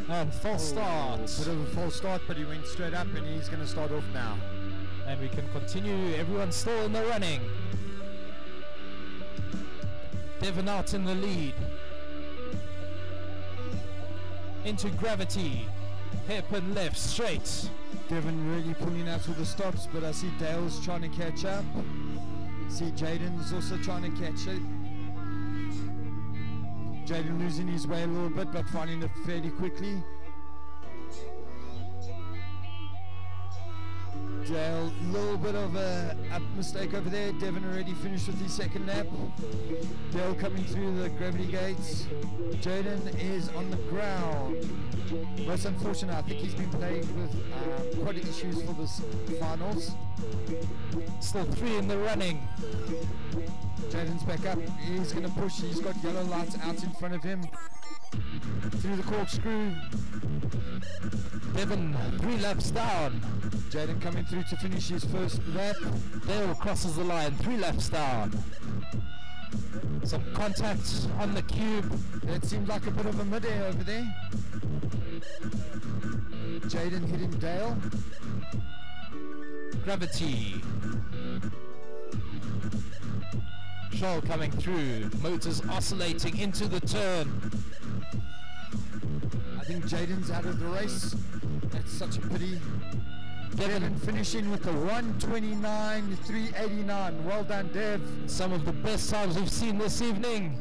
And false start. Bit of a false start, but he went straight up and he's going to start off now. And we can continue. Everyone's still in the running. Devon out in the lead. Into gravity. Hairpin left, straight. Devon really pulling out all the stops, but I see Dale's trying to catch up. See Jaden's also trying to catch it. Jaden losing his way a little bit, but finding it fairly quickly. Dale, a little bit of a mistake over there. Devon already finished with his second lap. Dale coming through the gravity gates. Jaden is on the ground. Most unfortunate, I think he's been plagued with quite issues for this finals. Still 3 in the running. Jaden's back up. He's going to push. He's got yellow lights out in front of him. Through the corkscrew. Devon 3 laps down. Jaden coming through to finish his first lap. Dale crosses the line, 3 laps down. Some contact on the cube. That seems like a bit of a mid-air over there. Jaden hitting Dale. Gravity. Shoal coming through. Motors oscillating into the turn. I think Jaden's out of the race. That's such a pity. Devon finishing with the 1:29.389. Well done, Dev. Some of the best times we've seen this evening.